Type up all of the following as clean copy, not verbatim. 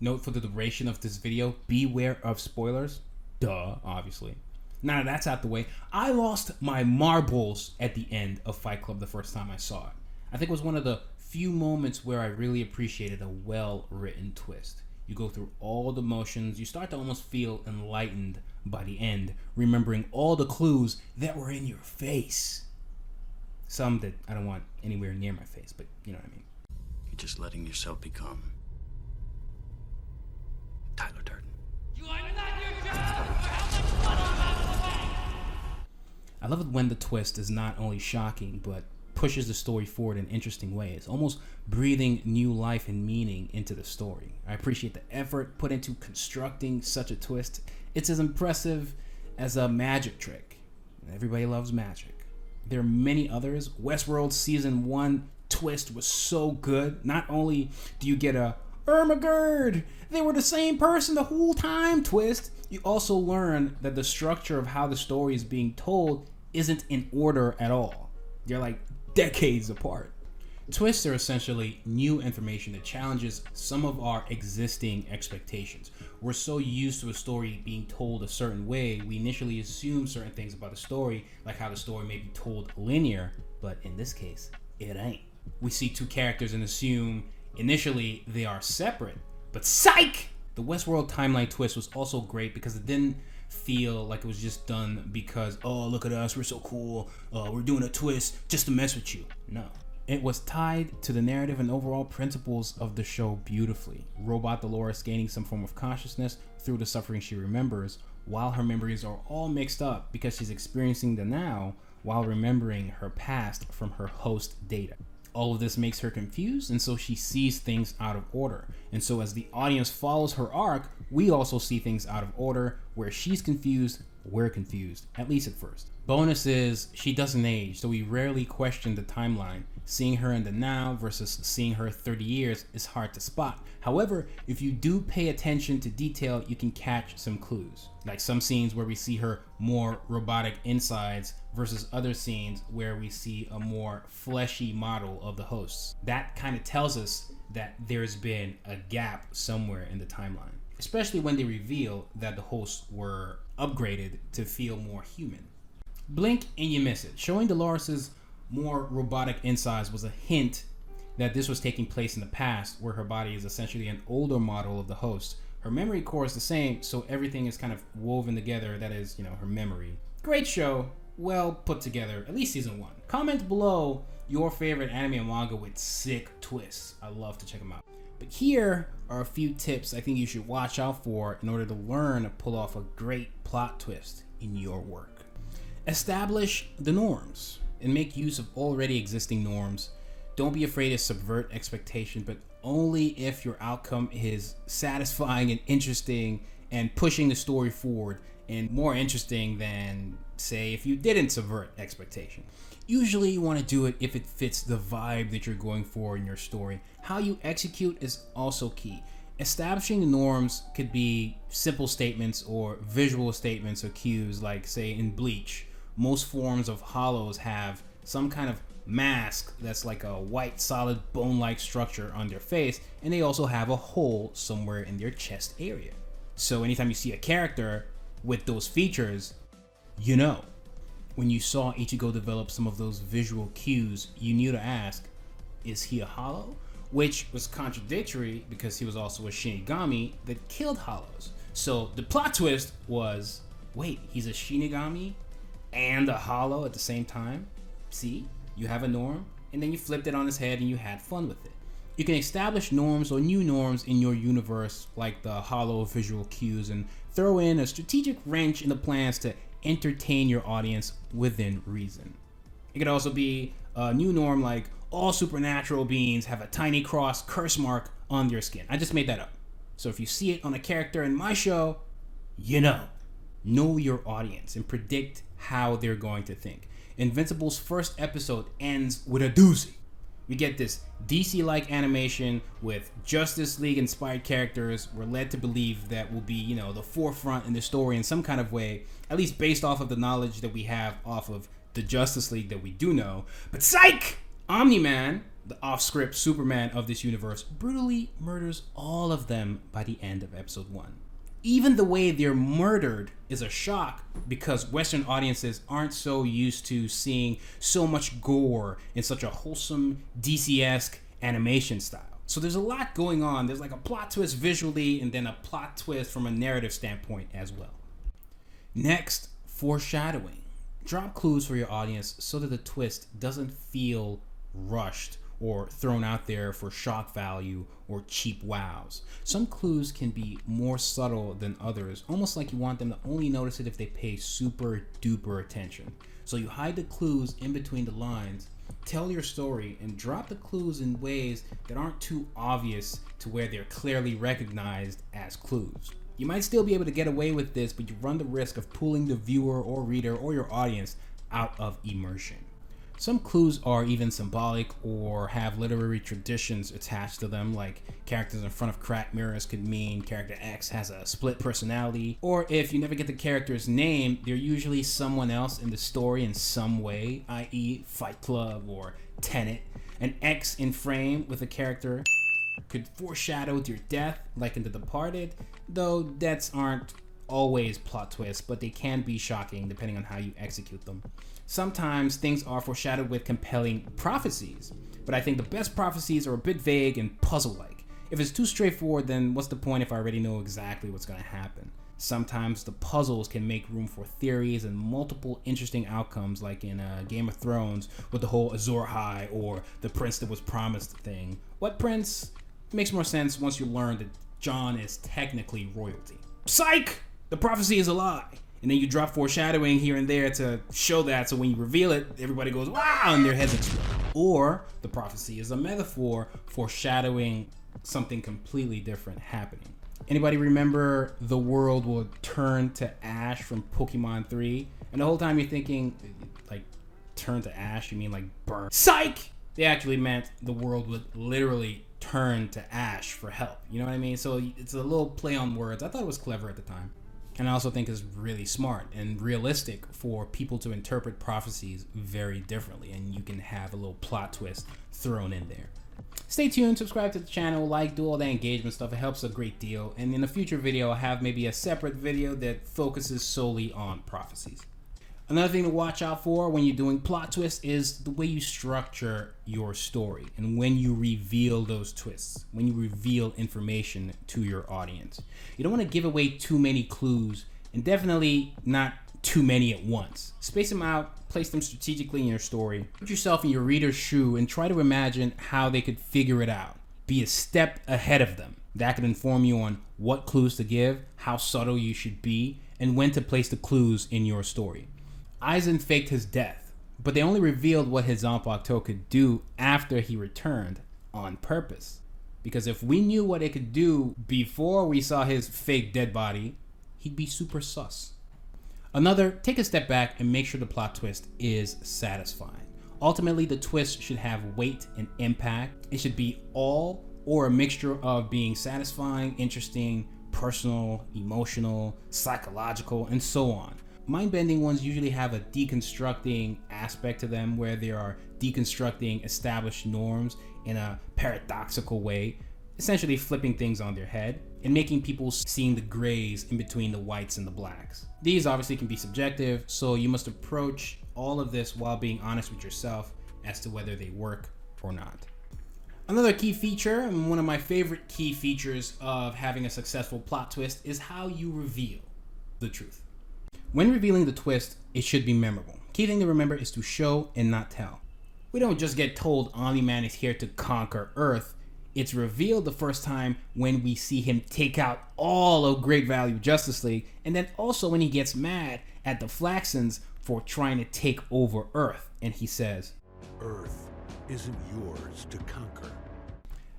Note for the duration of this video, beware of spoilers. Duh, obviously. Now that that's out the way, I lost my marbles at the end of Fight Club the first time I saw it. I think it was one of the few moments where I really appreciated a well-written twist. You go through all the motions, you start to almost feel enlightened by the end, remembering all the clues that were in your face. Some that I don't want anywhere near my face, but you know what I mean. You're just letting yourself become Tyler Durden. You are not your job! How much blood I'm out of the way! I love it when the twist is not only shocking, but pushes the story forward in interesting ways, almost breathing new life and meaning into the story. I appreciate the effort put into constructing such a twist. It's as impressive as a magic trick. Everybody loves magic. There are many others. Westworld Season 1 twist was so good. Not only do you get a Ermagerd, they were the same person the whole time twist, you also learn that the structure of how the story is being told isn't in order at all. They're like decades apart. Twists are essentially new information that challenges some of our existing expectations. We're so used to a story being told a certain way, we initially assume certain things about the story, like how the story may be told linear, but in this case, it ain't. We see two characters and assume initially they are separate, but psych! The Westworld timeline twist was also great because it didn't feel like it was just done because, oh, look at us, we're so cool, we're doing a twist just to mess with you. No. It was tied to the narrative and overall principles of the show beautifully. Robot Dolores gaining some form of consciousness through the suffering she remembers, while her memories are all mixed up because she's experiencing the now while remembering her past from her host Data. All of this makes her confused, and so she sees things out of order. And so as the audience follows her arc, we also see things out of order. Where she's confused, we're confused, at least at first. Bonus is, she doesn't age, so we rarely question the timeline. Seeing her in the now versus seeing her 30 years is hard to spot. However, if you do pay attention to detail, you can catch some clues. Like some scenes where we see her more robotic insides versus other scenes where we see a more fleshy model of the hosts. That kind of tells us that there's been a gap somewhere in the timeline, especially when they reveal that the hosts were upgraded to feel more human. Blink and you miss it. Showing Dolores's more robotic insides was a hint that this was taking place in the past, where her body is essentially an older model of the host. Her memory core is the same, so everything is kind of woven together. That is, her memory. Great show, well put together, at least season 1. Comment below your favorite anime and manga with sick twists. I love to check them out. But here are a few tips I think you should watch out for in order to learn to pull off a great plot twist in your work. Establish the norms and make use of already existing norms. Don't be afraid to subvert expectation, but only if your outcome is satisfying and interesting and pushing the story forward, and more interesting than, say, if you didn't subvert expectation. Usually you want to do it if it fits the vibe that you're going for in your story. How you execute is also key. Establishing the norms could be simple statements or visual statements or cues, like say in Bleach, most forms of hollows have some kind of mask that's like a white solid bone-like structure on their face, and they also have a hole somewhere in their chest area. So anytime you see a character with those features, when you saw Ichigo develop some of those visual cues, you knew to ask, is he a hollow? Which was contradictory because he was also a Shinigami that killed hollows. So the plot twist was, wait, he's a Shinigami and a hollow at the same time? See, you have a norm, and then you flipped it on his head and you had fun with it. You can establish norms or new norms in your universe, like the hollow visual cues, and throw in a strategic wrench in the plans to entertain your audience within reason. It could also be a new norm like all supernatural beings have a tiny cross curse mark on their skin. I just made that up. So if you see it on a character in my show, know your audience and predict how they're going to think. Invincible's first episode ends with a doozy. We get this DC-like animation with Justice League-inspired characters. We're led to believe that will be, the forefront in the story in some kind of way, at least based off of the knowledge that we have off of the Justice League that we do know. But psych! Omni-Man, the off-script Superman of this universe, brutally murders all of them by the end of episode 1. Even the way they're murdered is a shock because Western audiences aren't so used to seeing so much gore in such a wholesome, DC-esque animation style. So there's a lot going on. There's like a plot twist visually and then a plot twist from a narrative standpoint as well. Next, foreshadowing. Drop clues for your audience so that the twist doesn't feel rushed or thrown out there for shock value or cheap wows. Some clues can be more subtle than others, almost like you want them to only notice it if they pay super duper attention. So you hide the clues in between the lines, tell your story, and drop the clues in ways that aren't too obvious to where they're clearly recognized as clues. You might still be able to get away with this, but you run the risk of pulling the viewer or reader or your audience out of immersion. Some clues are even symbolic or have literary traditions attached to them, like characters in front of cracked mirrors could mean character X has a split personality, or if you never get the character's name, they're usually someone else in the story in some way, i.e. Fight Club or Tenet. An X in frame with a character could foreshadow your death, like in The Departed, though deaths aren't always plot twists, but they can be shocking depending on how you execute them. Sometimes things are foreshadowed with compelling prophecies, but I think the best prophecies are a bit vague and puzzle-like. If it's too straightforward, then what's the point if I already know exactly what's going to happen? Sometimes the puzzles can make room for theories and multiple interesting outcomes, like in Game of Thrones with the whole Azor Ahai or the prince that was promised thing. What prince? It makes more sense once you learn that Jon is technically royalty. Psych! The prophecy is a lie. And then you drop foreshadowing here and there to show that, so when you reveal it, everybody goes, wow, and their heads explode. Or the prophecy is a metaphor foreshadowing something completely different happening. Anybody remember the world will turn to ash from Pokemon 3? And the whole time you're thinking, like, turn to ash, you mean like burn? Psych! They actually meant the world would literally turn to ash for help. You know what I mean? So it's a little play on words. I thought it was clever at the time. And I also think it's really smart and realistic for people to interpret prophecies very differently, and you can have a little plot twist thrown in there. Stay tuned, subscribe to the channel, like, do all that engagement stuff. It helps a great deal. And in a future video, I'll have maybe a separate video that focuses solely on prophecies. Another thing to watch out for when you're doing plot twists is the way you structure your story and when you reveal those twists, when you reveal information to your audience. You don't want to give away too many clues, and definitely not too many at once. Space them out, place them strategically in your story. Put yourself in your reader's shoe and try to imagine how they could figure it out. Be a step ahead of them. That could inform you on what clues to give, how subtle you should be, and when to place the clues in your story. Aizen faked his death, but they only revealed what his Zanpakuto could do after he returned on purpose. Because if we knew what it could do before we saw his fake dead body, he'd be super sus. Another, take a step back and make sure the plot twist is satisfying. Ultimately, the twist should have weight and impact. It should be all or a mixture of being satisfying, interesting, personal, emotional, psychological, and so on. Mind-bending ones usually have a deconstructing aspect to them, where they are deconstructing established norms in a paradoxical way, essentially flipping things on their head and making people seeing the grays in between the whites and the blacks. These obviously can be subjective, so you must approach all of this while being honest with yourself as to whether they work or not. Another key feature, and one of my favorite key features of having a successful plot twist, is how you reveal the truth. When revealing the twist, it should be memorable. Key thing to remember is to show and not tell. We don't just get told Omni-Man is here to conquer Earth. It's revealed the first time when we see him take out all of Great Value Justice League, and then also when he gets mad at the Flaxans for trying to take over Earth, and he says, Earth isn't yours to conquer.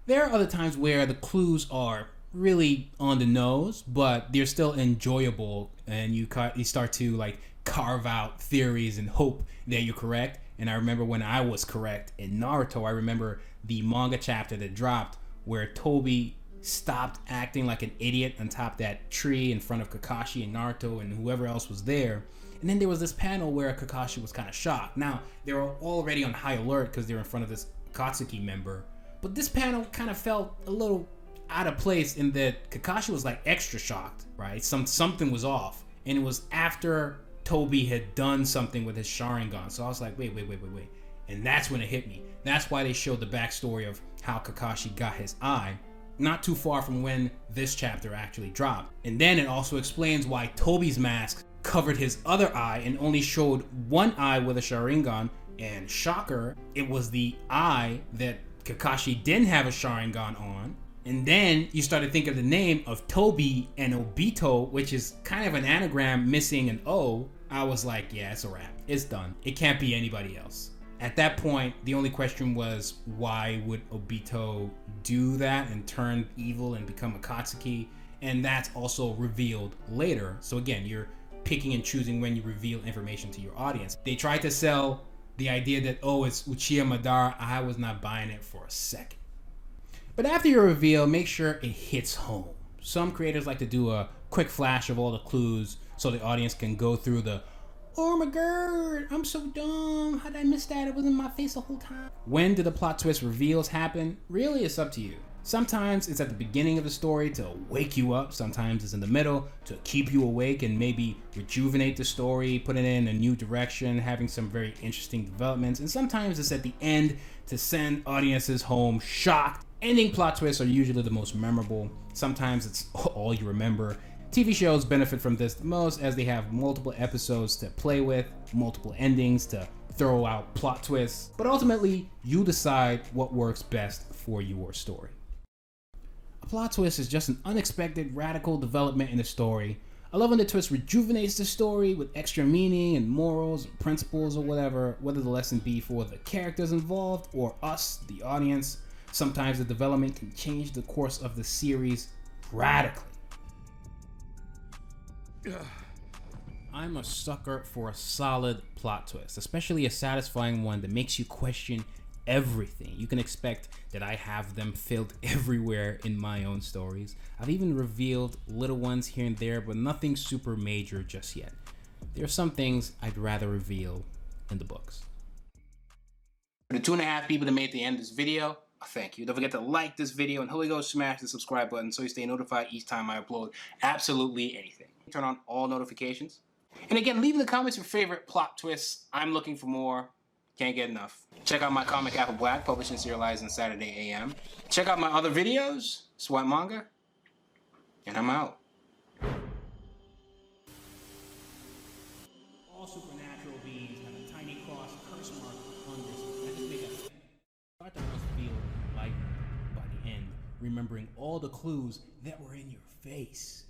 There are other times where the clues are really on the nose, but they're still enjoyable, and you start to like carve out theories and hope that you're correct. And I remember when I was correct in Naruto, I remember the manga chapter that dropped where Toby stopped acting like an idiot on top of that tree in front of Kakashi and Naruto and whoever else was there, And then there was this panel where Kakashi was kind of shocked. Now, they were already on high alert because they were in front of this Akatsuki member. But this panel kind of felt a little out of place in that Kakashi was like extra shocked, right? Something was off. And it was after Toby had done something with his Sharingan. So I was like, wait. And that's when it hit me. That's why they showed the backstory of how Kakashi got his eye, not too far from when this chapter actually dropped. And then it also explains why Toby's mask covered his other eye and only showed one eye with a Sharingan. And shocker, it was the eye that Kakashi didn't have a Sharingan on. And then you started thinking of the name of Toby and Obito, which is kind of an anagram missing an O. I was like, yeah, it's a wrap. It's done. It can't be anybody else. At that point, the only question was, why would Obito do that and turn evil and become Akatsuki? And that's also revealed later. So again, you're picking and choosing when you reveal information to your audience. They tried to sell the idea that, oh, it's Uchiha Madara. I was not buying it for a second. But after your reveal, make sure it hits home. Some creators like to do a quick flash of all the clues so the audience can go through the, oh my god, I'm so dumb. How did I miss that? It was in my face the whole time. When do the plot twist reveals happen? Really, it's up to you. Sometimes it's at the beginning of the story to wake you up. Sometimes it's in the middle to keep you awake and maybe rejuvenate the story, put it in a new direction, having some very interesting developments. And sometimes it's at the end to send audiences home shocked. Ending plot twists are usually the most memorable. Sometimes it's all you remember. TV shows benefit from this the most as they have multiple episodes to play with, multiple endings to throw out plot twists. But ultimately, you decide what works best for your story. A plot twist is just an unexpected, radical development in the story. I love when the twist rejuvenates the story with extra meaning and morals and principles or whatever, whether the lesson be for the characters involved or us, the audience. Sometimes the development can change the course of the series radically. I'm a sucker for a solid plot twist, especially a satisfying one that makes you question everything. You can expect that I have them filled everywhere in my own stories. I've even revealed little ones here and there, but nothing super major just yet. There are some things I'd rather reveal in the books. For the 2.5 people that made it to the end of this video, thank you. Don't forget to like this video and Holy Ghost smash the subscribe button so you stay notified each time I upload absolutely anything. Turn on all notifications. And again, leave in the comments your favorite plot twists. I'm looking for more. Can't get enough. Check out my comic Apple Black, published and serialized on Saturday AM. Check out my other videos, Sweat Manga. And I'm out. All supernatural beings have a tiny cross curse mark on this. I just make a start to feel lightened by the end, remembering all the clues that were in your face.